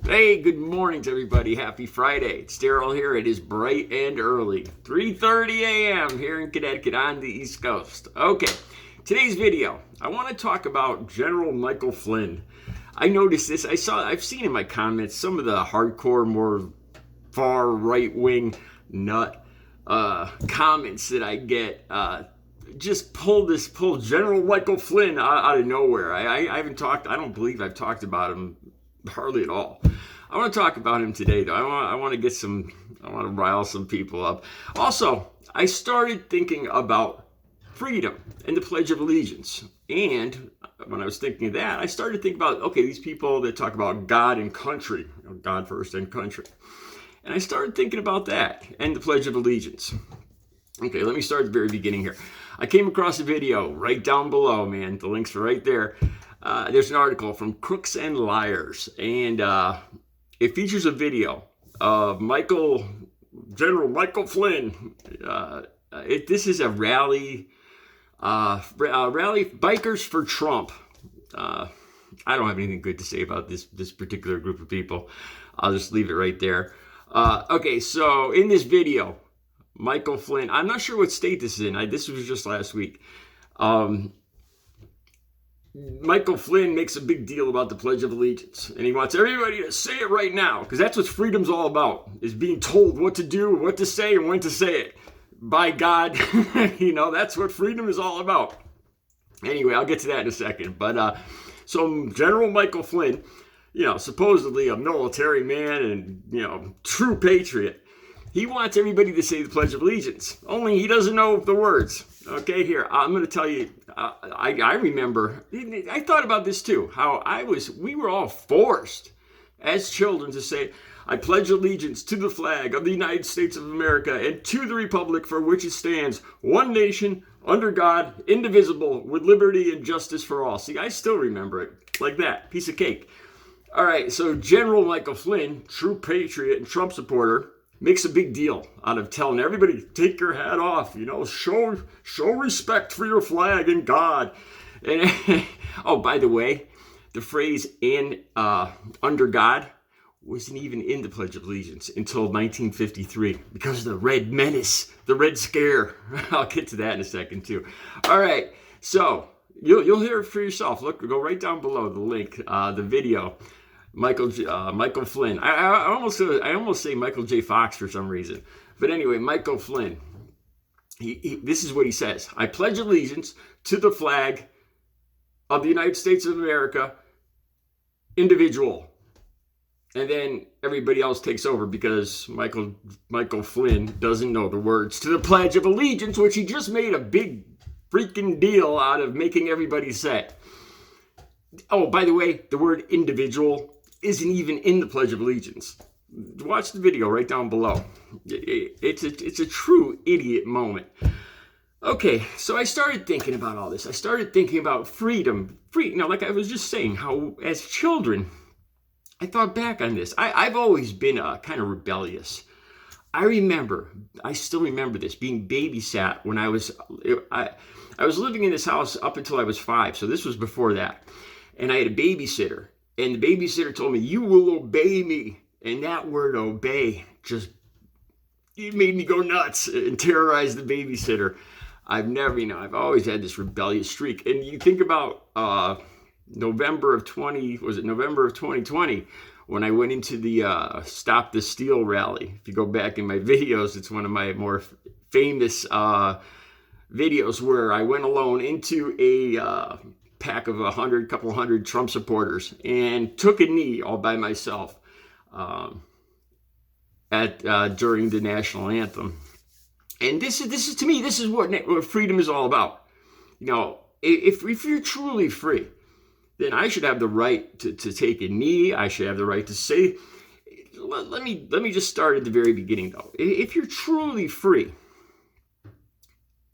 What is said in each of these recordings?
Hey, good morning to everybody. Happy Friday. It's Daryl here. It is bright and early. 3:30 a.m. here in Connecticut on the East Coast. Okay, today's video, I want to talk about General Michael Flynn. I noticed this. I've seen in my comments some of the hardcore, more far right-wing nut comments that I get. Just pull General Michael Flynn out of nowhere. I haven't talked. I don't believe I've talked about him hardly at all. I want to talk about him today, though. I want to rile some people up. Also, I started thinking about freedom and the Pledge of Allegiance. And when I was thinking of that, I started thinking about, okay, these people that talk about God and country, God first and country. And I started thinking about that and the Pledge of Allegiance. Okay, let me start at the very beginning here. I came across a video right down below, man. The links are right there. There's an article from Crooks and Liars, and it features a video of General Michael Flynn. This is a rally, Bikers for Trump. I don't have anything good to say about this particular group of people. I'll just leave it right there. Okay, so in this video, Michael Flynn, I'm not sure what state this is in. This was just last week. Michael Flynn makes a big deal about the Pledge of Allegiance, and he wants everybody to say it right now, because that's what freedom's all about, is being told what to do, what to say, and when to say it. By God, that's what freedom is all about. Anyway, I'll get to that in a second. But so General Michael Flynn, supposedly a military man and, true patriot, he wants everybody to say the Pledge of Allegiance, only he doesn't know the words. Okay, here, I'm going to tell you, I remember, I thought about this too, how we were all forced as children to say, I pledge allegiance to the flag of the United States of America and to the republic for which it stands, one nation, under God, indivisible, with liberty and justice for all. See, I still remember it like that, piece of cake. All right, so General Michael Flynn, true patriot and Trump supporter, makes a big deal out of telling everybody, take your hat off, show respect for your flag and God. And oh, by the way, the phrase under God wasn't even in the Pledge of Allegiance until 1953 because of the Red Menace, the Red Scare. I'll get to that in a second too. All right, so you'll hear it for yourself. Look, go right down below the link, the video. Michael Flynn. I almost say Michael J. Fox for some reason. But anyway, Michael Flynn. This is what he says. I pledge allegiance to the flag of the United States of America, individual. And then everybody else takes over because Michael Flynn doesn't know the words to the Pledge of Allegiance, which he just made a big freaking deal out of making everybody say. Oh, by the way, the word individual isn't even in the Pledge of Allegiance. Watch the video right down below. It's a true idiot moment. Okay, so I started thinking about all this. I started thinking about freedom. Like I was just saying, how as children, I thought back on this. I've always been kind of rebellious. I still remember this, being babysat when I was living in this house up until I was 5, so this was before that. And I had a babysitter, and the babysitter told me, you will obey me. And that word obey it made me go nuts and terrorize the babysitter. I've always had this rebellious streak. And you think about November of 2020, when I went into the Stop the Steal rally. If you go back in my videos, it's one of my more famous videos where I went alone into a pack of couple hundred Trump supporters and took a knee all by myself during the national anthem. And this is to me, this is what freedom is all about. If you're truly free, then I should have the right to take a knee. I should have the right to say. Let me just start at the very beginning, though. If you're truly free,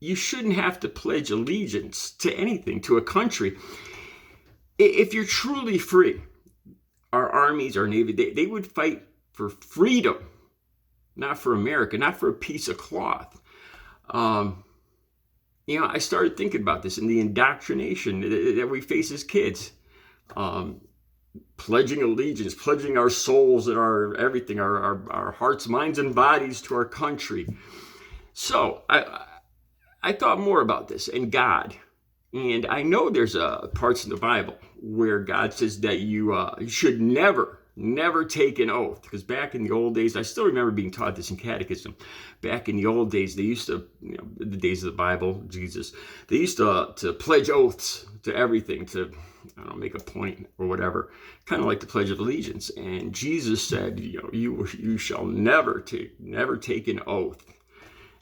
you shouldn't have to pledge allegiance to anything, to a country. If you're truly free, our armies, our navy, they would fight for freedom, not for America, not for a piece of cloth. I started thinking about this and the indoctrination that we face as kids. pledging allegiance, pledging our souls and our everything, our hearts, minds, and bodies to our country. So I thought more about this and God. And I know there's parts in the Bible where God says that you should never take an oath. Because back in the old days, I still remember being taught this in catechism. Back in the old days, they used to, the days of the Bible, Jesus, they used to pledge oaths to everything, to, I don't know, make a point or whatever, kind of like the Pledge of Allegiance. And Jesus said, you shall never take an oath.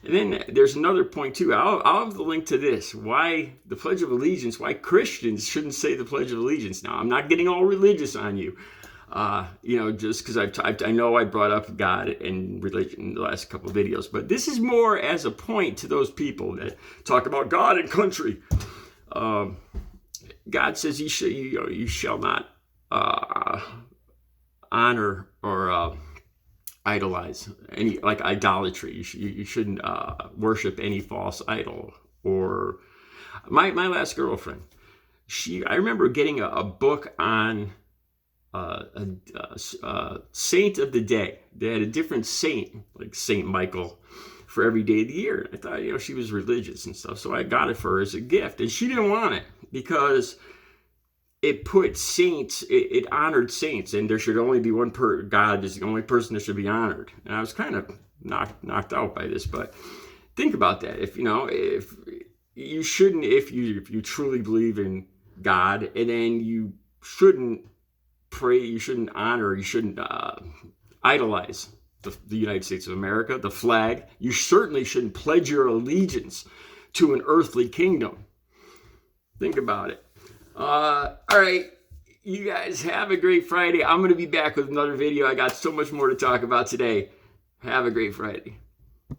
And then there's another point too. I'll have the link to this. Why the Pledge of Allegiance, why Christians shouldn't say the Pledge of Allegiance. Now, I'm not getting all religious on you. Just because I know I brought up God and religion in the last couple of videos, but this is more as a point to those people that talk about God and country. God says you shall not honor or idolize any, like idolatry. You shouldn't worship any false idol. Or my last girlfriend, I remember getting a book on a saint of the day. They had a different saint, like Saint Michael, for every day of the year. I thought, she was religious and stuff, so I got it for her as a gift, and she didn't want it because it put saints, it honored saints, and there should only be one God is the only person that should be honored. And I was kind of knocked out by this, but think about that. If you shouldn't, if you truly believe in God, and then you shouldn't pray, you shouldn't honor, you shouldn't idolize the United States of America, the flag. You certainly shouldn't pledge your allegiance to an earthly kingdom. Think about it. All right, you guys have a great Friday. I'm going to be back with another video. I got so much more to talk about today. Have a great Friday.